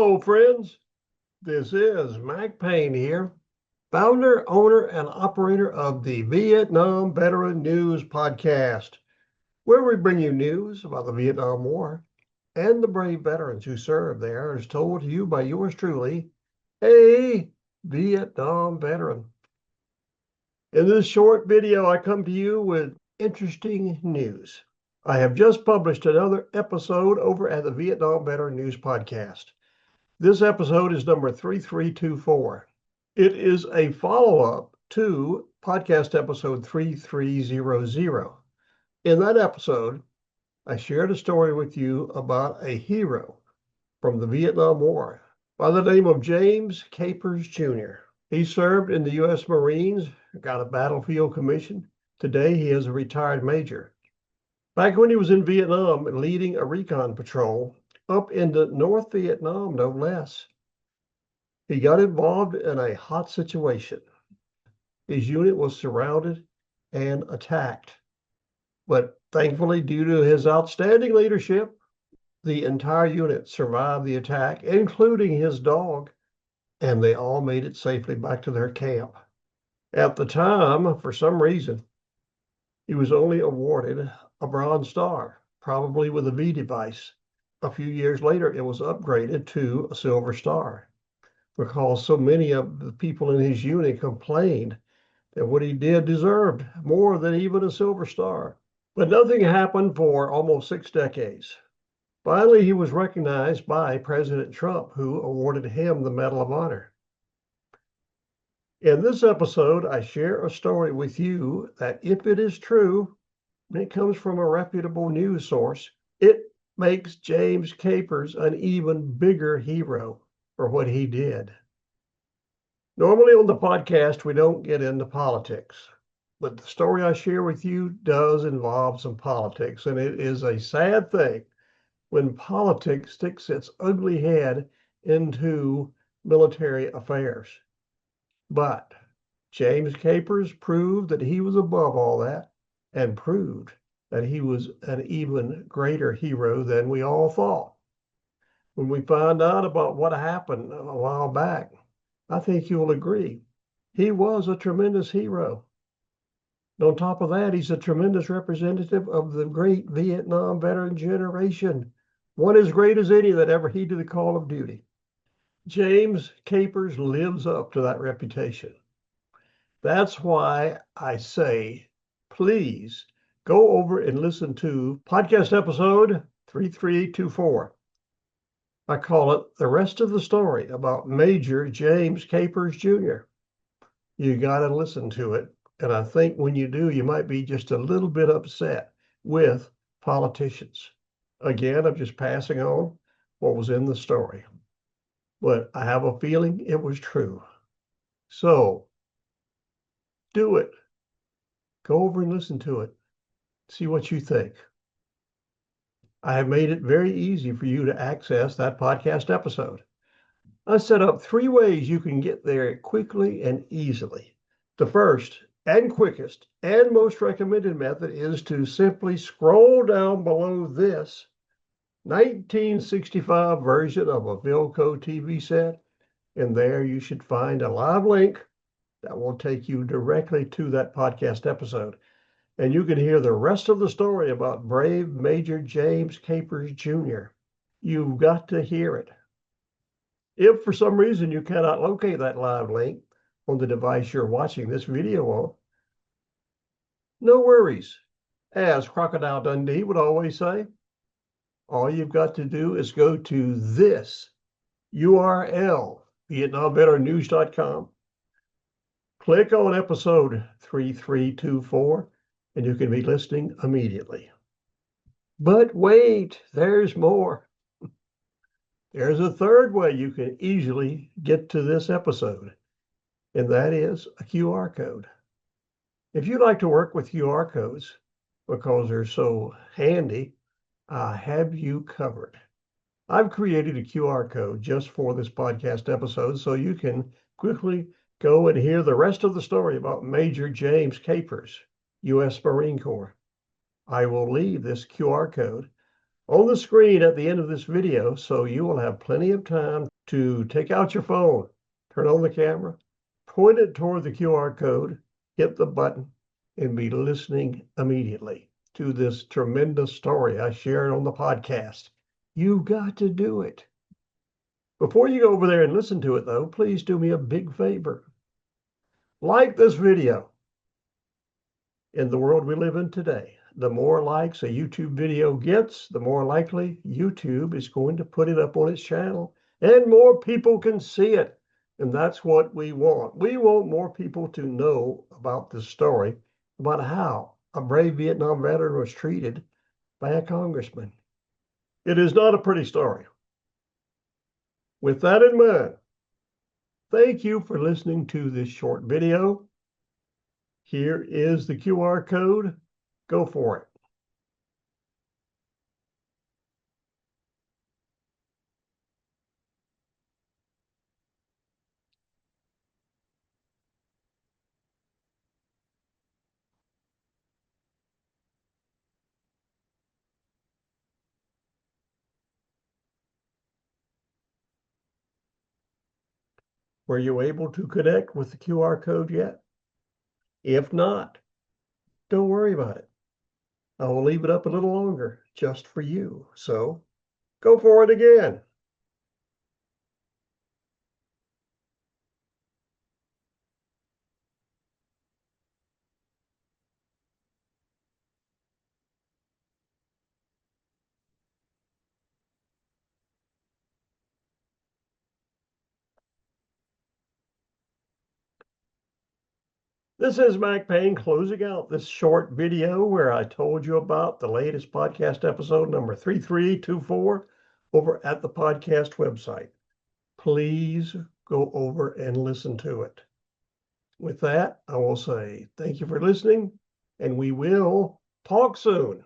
Hello, friends. This is Mac Payne here, founder, owner, and operator of the Vietnam Veteran News Podcast, where we bring you news about the Vietnam War and the brave veterans who served there, as told to you by yours truly, a Vietnam veteran. In this short video, I come to you with interesting news. I have just published another episode over at the Vietnam Veteran News Podcast. This episode is number 3324. It is a follow-up to podcast episode 3300. In that episode, I shared a story with you about a hero from the Vietnam War by the name of James Capers Jr. He served in the U.S. Marines, got a battlefield commission. Today, he is a retired major. Back when he was in Vietnam leading a recon patrol, up into North Vietnam, no less, he got involved in a hot situation. His unit was surrounded and attacked. But thankfully, due to his outstanding leadership, the entire unit survived the attack, including his dog, and they all made it safely back to their camp. At the time, for some reason, he was only awarded a Bronze Star, probably with a V device. A few years later, it was upgraded to a Silver Star because so many of the people in his unit complained that what he did deserved more than even a Silver Star. But nothing happened for almost 6 decades. Finally, he was recognized by President Trump, who awarded him the Medal of Honor. In this episode, I share a story with you that, if it is true, and it comes from a reputable news source, it makes James Capers an even bigger hero for what he did. Normally on the podcast, we don't get into politics, but the story I share with you does involve some politics, and it is a sad thing when politics sticks its ugly head into military affairs. But James Capers proved that he was above all that and proved that he was an even greater hero than we all thought. When we find out about what happened a while back, I think you'll agree, he was a tremendous hero. And on top of that, he's a tremendous representative of the great Vietnam veteran generation, one as great as any that ever heeded the call of duty. James Capers lives up to that reputation. That's why I say, please go over and listen to podcast episode 3324. I call it The Rest of the Story about Major James Capers Jr. You got to listen to it. And I think when you do, you might be just a little bit upset with politicians. Again, I'm just passing on what was in the story. But I have a feeling it was true. So do it. Go over and listen to it. See what you think. I have made it very easy for you to access that podcast episode. I set up 3 ways you can get there quickly and easily. The first and quickest and most recommended method is to simply scroll down below this 1965 version of a Vilco TV set, and there you should find a live link that will take you directly to that podcast episode. And you can hear the rest of the story about brave Major James Capers Jr. You've got to hear it. If for some reason you cannot locate that live link on the device you're watching this video on, no worries. As Crocodile Dundee would always say, all you've got to do is go to this URL, VietnamVeteranNews.com. Click on episode 3324, and you can be listening immediately. But wait, there's more. There's a third way you can easily get to this episode, and that is a QR code. If you like to work with QR codes because they're so handy, I have you covered. I've created a QR code just for this podcast episode so you can quickly go and hear the rest of the story about Major James Capers, U.S. Marine Corps. I will leave this QR code on the screen at the end of this video, so you will have plenty of time to take out your phone, turn on the camera, point it toward the QR code, hit the button, and be listening immediately to this tremendous story I shared on the podcast. You've got to do it. Before you go over there and listen to it, though, please do me a big favor. Like this video. In the world we live in today, the more likes a YouTube video gets, the more likely YouTube is going to put it up on its channel and more people can see it. And that's what we want. We want more people to know about this story, about how a brave Vietnam veteran was treated by a congressman. It is not a pretty story. With that in mind, thank you for listening to this short video. Here is the QR code. Go for it. Were you able to connect with the QR code yet? If not, don't worry about it. I will leave it up a little longer just for you. So go for it again. This is Mac Payne closing out this short video where I told you about the latest podcast episode number 3324 over at the podcast website. Please go over and listen to it. With that, I will say thank you for listening, and we will talk soon.